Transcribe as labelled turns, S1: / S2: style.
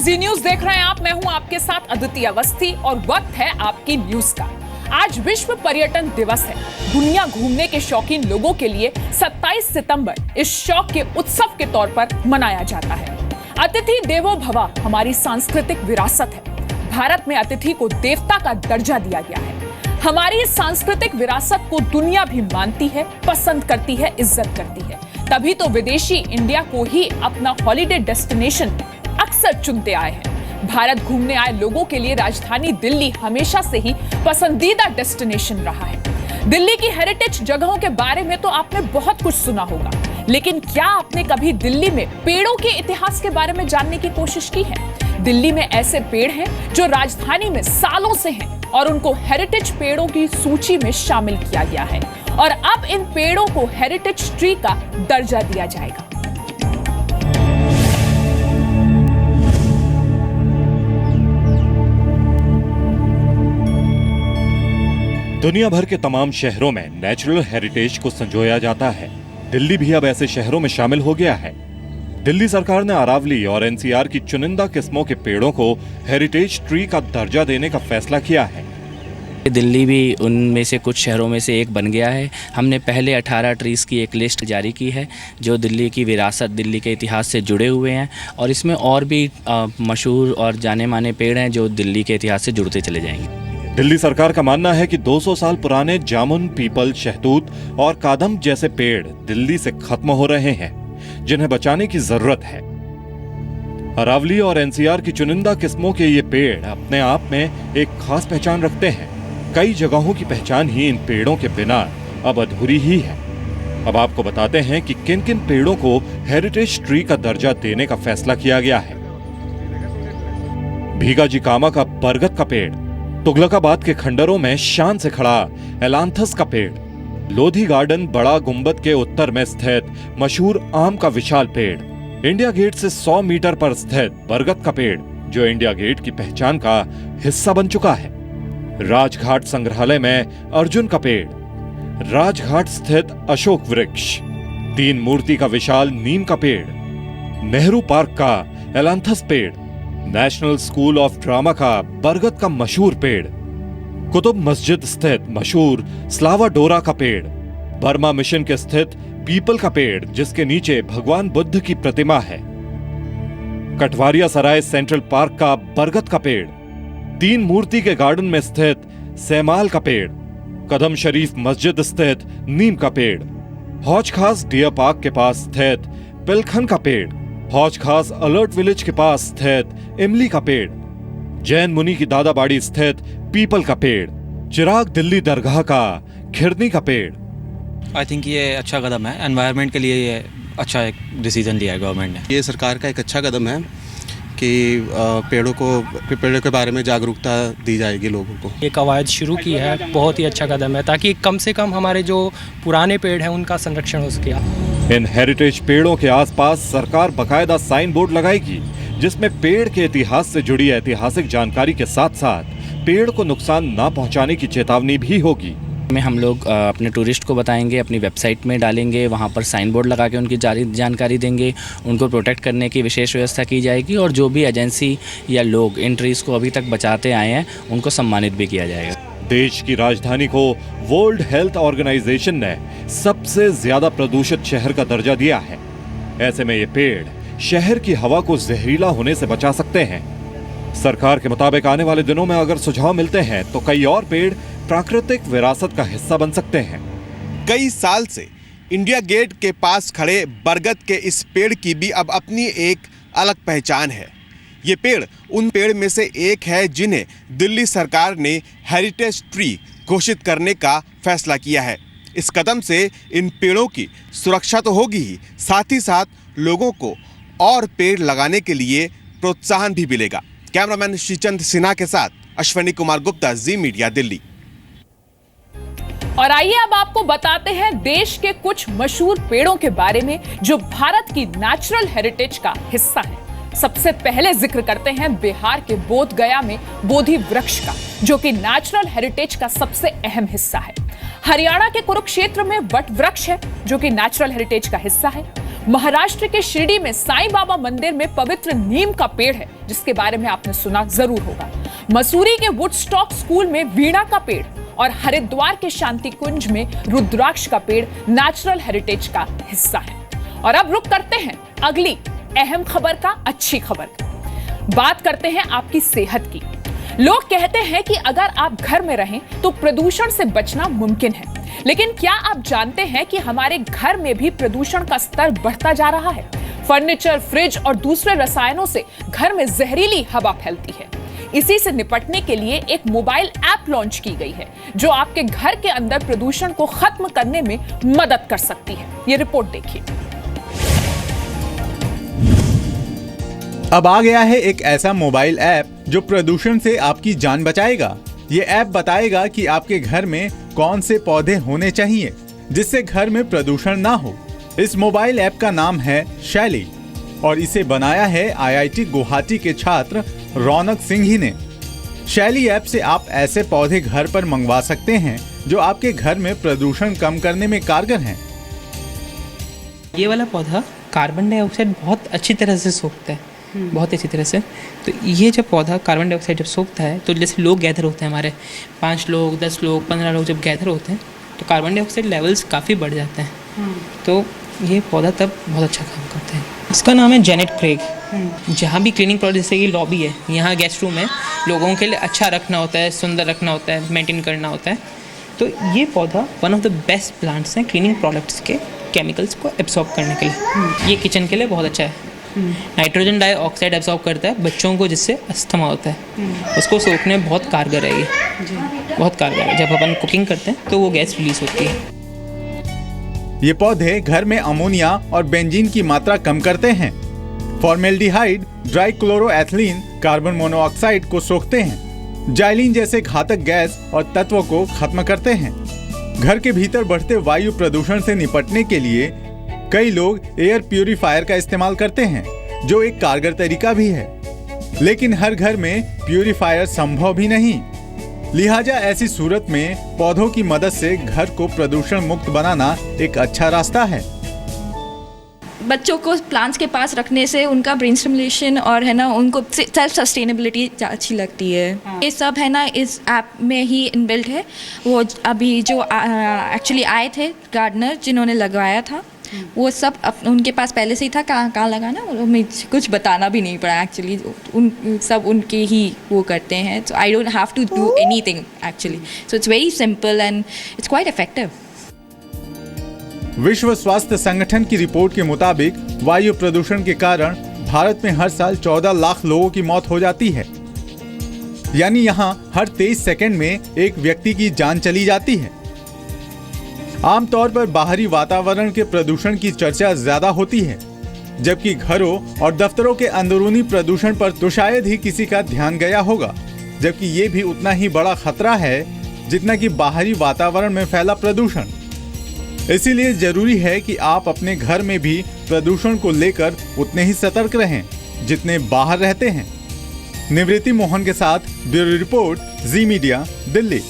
S1: जी news देख रहे हैं आप। मैं हूं आपके साथ अदिति अवस्थी और वक्त है आपकी न्यूज का। आज विश्व पर्यटन दिवस है। दुनिया घूमने के शौकीन लोगों के लिए 27 सितंबर इस शौक के उत्सव के तौर पर मनाया जाता है। अतिथि देवो भव हमारी सांस्कृतिक विरासत है। भारत में अतिथि को देवता का दर्जा दिया गया है। हमारी इस सांस्कृतिक विरासत को दुनिया भी मानती है, पसंद करती है, इज्जत करती है। तभी तो विदेशी इंडिया को ही अपना हॉलिडे डेस्टिनेशन अक्सर चुनते आए हैं। भारत घूमने आए लोगों के लिए राजधानी दिल्ली हमेशा से ही पसंदीदा डेस्टिनेशन रहा है। दिल्ली की हेरिटेज जगहों के बारे में तो आपने बहुत कुछ सुना होगा, लेकिन क्या आपने कभी दिल्ली में पेड़ों के इतिहास के बारे में जानने की कोशिश की है? दिल्ली में ऐसे पेड़ हैं जो राजधानी में सालों से हैं और उनको हेरिटेज पेड़ों की सूची में शामिल किया गया है और अब इन पेड़ों को हेरिटेज ट्री का दर्जा दिया जाएगा।
S2: दुनिया भर के तमाम शहरों में नेचुरल हेरिटेज को संजोया जाता है। दिल्ली भी अब ऐसे शहरों में शामिल हो गया है। दिल्ली सरकार ने अरावली और एनसीआर की चुनिंदा किस्मों के पेड़ों को हेरिटेज ट्री का दर्जा देने का फैसला किया है।
S3: दिल्ली भी उनमें से कुछ शहरों में से एक बन गया है। हमने पहले 18 ट्रीज़ की एक लिस्ट जारी की है जो दिल्ली की विरासत, दिल्ली के इतिहास से जुड़े हुए हैं और इसमें और भी मशहूर और जाने माने पेड़ हैं जो दिल्ली के इतिहास से जुड़ते चले जाएंगे।
S2: दिल्ली सरकार का मानना है कि 200 साल पुराने जामुन, पीपल, शहतूत और कादम जैसे पेड़ दिल्ली से खत्म हो रहे हैं, जिन्हें बचाने की जरूरत है। अरावली और एनसीआर की चुनिंदा किस्मों के ये पेड़ अपने आप में एक खास पहचान रखते हैं। कई जगहों की पहचान ही इन पेड़ों के बिना अब अधूरी ही है। अब आपको बताते हैं कि किन किन पेड़ों को हेरिटेज ट्री का दर्जा देने का फैसला किया गया है। भीगाजी कामा का बरगद का पेड़, तुगलकाबाद के खंडरों में शान से खड़ा एलांथस का पेड़, लोधी गार्डन बड़ा गुंबद के उत्तर में स्थित मशहूर आम का विशाल पेड़, इंडिया गेट से 100 मीटर पर स्थित बरगद का पेड़ जो इंडिया गेट की पहचान का हिस्सा बन चुका है, राजघाट संग्रहालय में अर्जुन का पेड़, राजघाट स्थित अशोक वृक्ष, 3 मूर्ति का विशाल नीम का पेड़, नेहरू पार्क का एलांथस पेड़, नेशनल स्कूल ऑफ ड्रामा का बरगद का मशहूर पेड़, कुतुब मस्जिद स्थित मशहूर स्लावा डोरा का पेड़, बर्मा मिशन के स्थित पीपल का पेड़ जिसके नीचे भगवान बुद्ध की प्रतिमा है, कटवारिया सराय सेंट्रल पार्क का बरगद का पेड़, 3 मूर्ति के गार्डन में स्थित सैमाल का पेड़, कदम शरीफ मस्जिद स्थित नीम का पेड़, हौज खास डियर पार्क के पास स्थित पिलखन का पेड़, हौज खास अलर्ट विलेज के पास स्थित इमली का पेड़, जैन मुनि की दादाबाड़ी स्थित पीपल का पेड़, चिराग दिल्ली दरगाह का खिरनी का पेड़।
S4: आई थिंक ये अच्छा कदम है। एनवायरनमेंट के लिए ये अच्छा एक डिसीजन लिया है गवर्नमेंट ने।
S5: ये सरकार का एक अच्छा कदम है कि पेड़ों के बारे में जागरूकता दी जाएगी लोगों को।
S6: ये कवायद शुरू की है, बहुत ही अच्छा कदम है ताकि कम से कम हमारे जो पुराने पेड़ हैं उनका संरक्षण हो सके।
S2: इन हेरिटेज पेड़ों के आसपास सरकार बकायदा साइन बोर्ड लगाएगी जिसमें पेड़ के इतिहास से जुड़ी ऐतिहासिक जानकारी के साथ साथ पेड़ को नुकसान न पहुंचाने की चेतावनी भी होगी।
S3: में हम लोग अपने टूरिस्ट को बताएंगे, अपनी वेबसाइट में डालेंगे, वहाँ पर साइन बोर्ड लगा के उनकी जानकारी देंगे, उनको प्रोटेक्ट करने की विशेष व्यवस्था की जाएगी और जो भी एजेंसी या लोग इन ट्रीज को अभी तक बचाते आए हैं उनको सम्मानित भी किया जाएगा।
S2: देश की राजधानी को वर्ल्ड हेल्थ ऑर्गेनाइजेशन ने सबसे ज्यादा प्रदूषित शहर का दर्जा दिया है। ऐसे में ये पेड़ शहर की हवा को जहरीला होने से बचा सकते हैं। सरकार के मुताबिक आने वाले दिनों में अगर सुझाव मिलते हैं तो कई और पेड़ प्राकृतिक विरासत का हिस्सा बन सकते हैं।
S7: कई साल से इंडिया गेट के पास खड़े बरगद के इस पेड़ की भी अब अपनी एक अलग पहचान है। ये पेड़ उन पेड़ में से एक है जिन्हें दिल्ली सरकार ने हेरिटेज ट्री घोषित करने का फैसला किया है। इस कदम से इन पेड़ों की सुरक्षा तो होगी ही, साथ ही साथ लोगों को और पेड़ लगाने के लिए प्रोत्साहन भी मिलेगा। कैमरामैन श्रीचंद सिन्हा के साथ अश्विनी कुमार गुप्ता, जी मीडिया, दिल्ली।
S1: और आइए अब आपको बताते हैं देश के कुछ मशहूर पेड़ों के बारे में जो भारत की नेचुरल हेरिटेज का हिस्सा है। सबसे पहले जिक्र करते हैं बिहार के बोध गया में बोधि वृक्ष का, जो कि नेचुरल हेरिटेज का सबसे अहम हिस्सा है। हरियाणा के कुरुक्षेत्र में वट वृक्ष है जो कि नेचुरल हेरिटेज का हिस्सा है। महाराष्ट्र के शिरडी में साईं बाबा मंदिर में पवित्र नीम का पेड़ है, जिसके बारे में आपने सुना जरूर होगा। मसूरी के वुडस्टॉक स्कूल में वीणा का पेड़ और हरिद्वार के शांति कुंज में रुद्राक्ष का पेड़ नेचुरल हेरिटेज का हिस्सा है। और अब रुक करते हैं अगली अहम खबर का, अच्छी खबर का। बात करते हैं आपकी सेहत की। लोग कहते हैं कि अगर आप घर में रहें तो प्रदूषण से बचना मुमकिन है, लेकिन क्या आप जानते हैं कि हमारे घर में भी प्रदूषण का स्तर बढ़ता जा रहा है। फर्नीचर, फ्रिज और दूसरे रसायनों से घर में जहरीली हवा फैलती है। इसी से निपटने के लिए एक मोबाइल ऐप लॉन्च की गई है, जो आपके घर के अंदर प्रदूषण को खत्म करने में मदद कर सकती है। ये रिपोर्ट देखिए।
S8: अब आ गया है एक ऐसा मोबाइल ऐप जो प्रदूषण से आपकी जान बचाएगा। ये ऐप बताएगा कि आपके घर में कौन से पौधे होने चाहिए जिससे घर में प्रदूषण ना हो। इस मोबाइल ऐप का नाम है शैली और इसे बनाया है IIT गुवाहाटी के छात्र रौनक सिंह ही ने। शैली ऐप से आप ऐसे पौधे घर पर मंगवा सकते हैं जो आपके घर में प्रदूषण कम करने में कारगर हैं।
S9: ये वाला पौधा कार्बन डाइऑक्साइड बहुत अच्छी तरह से सोखता है, बहुत अच्छी तरह से। तो ये जब पौधा कार्बन डाइऑक्साइड जब सोखता है तो जैसे लोग गैदर होते हैं, हमारे 5 लोग 10 लोग 15 लोग जब गैदर होते हैं तो कार्बन डाइऑक्साइड लेवल्स काफ़ी बढ़ जाते हैं। तो ये पौधा तब बहुत अच्छा काम करता है। इसका नाम है जेनेट क्रेग। जहाँ भी क्लीनिंग प्रोडक्ट, जैसे ये लॉबी है, यहाँ गेस्ट रूम है, लोगों के लिए अच्छा रखना होता है, सुंदर रखना होता है, मेंटेन करना होता है। तो ये पौधा one of the best plants हैं क्लीनिंग प्रोडक्ट्स के केमिकल्स को एब्सॉर्ब करने के लिए। ये किचन के लिए बहुत अच्छा है। नाइट्रोजन डाइऑक्साइड एब्सॉर्ब करता है बच्चों को, जिससे अस्थमा होता है, उसको सोखने में बहुत कारगर है। ये बहुत कारगर है। जब अपन कुकिंग करते हैं तो वो गैस रिलीज होती है।
S8: ये पौधे घर में अमोनिया और बेंजीन की मात्रा कम करते हैं। फॉर्मेल्डिहाइड, ट्राइक्लोरोएथिलीन, कार्बन मोनोऑक्साइड को सोखते हैं। जाइलिन जैसे घातक गैस और तत्वों को खत्म करते हैं। घर के भीतर बढ़ते वायु प्रदूषण से निपटने के लिए कई लोग एयर प्यूरिफायर का इस्तेमाल करते हैं, जो एक कारगर तरीका भी है। लेकिन हर घर में प्यूरिफायर संभव भी नहीं। लिहाजा ऐसी सूरत में पौधों की मदद से घर को प्रदूषण मुक्त बनाना एक अच्छा रास्ता है।
S10: बच्चों को प्लांट्स के पास रखने से उनका ब्रेन स्टिमुलेशन और है ना, उनको सेल्फ सस्टेनेबिलिटी अच्छी लगती है। ये सब है ना इस ऐप में ही इनबिल्ट है। वो अभी जो एक्चुअली आए थे गार्डनर जिन्होंने लगवाया था, वो सब उनके पास पहले से ही था कहाँ लगाना, मुझे कुछ बताना भी नहीं पड़ा एक्चुअली। सब उनके ही वो करते हैं। So I don't have to do anything actually. So it's very simple and it's quite effective.
S8: विश्व स्वास्थ्य संगठन की रिपोर्ट के मुताबिक वायु प्रदूषण के कारण भारत में हर साल 14 लाख लोगों की मौत हो जाती है। यानी यहाँ हर 23 सेकंड में एक व्यक्ति की जान चली जाती है। आमतौर पर बाहरी वातावरण के प्रदूषण की चर्चा ज्यादा होती है, जबकि घरों और दफ्तरों के अंदरूनी प्रदूषण पर तो शायद ही किसी का ध्यान गया होगा, जबकि ये भी उतना ही बड़ा खतरा है जितना कि बाहरी वातावरण में फैला प्रदूषण। इसीलिए जरूरी है कि आप अपने घर में भी प्रदूषण को लेकर उतने ही सतर्क रहें जितने बाहर रहते हैं। निवृत्ति मोहन के साथ ब्यूरो रिपोर्ट, जी मीडिया, दिल्ली।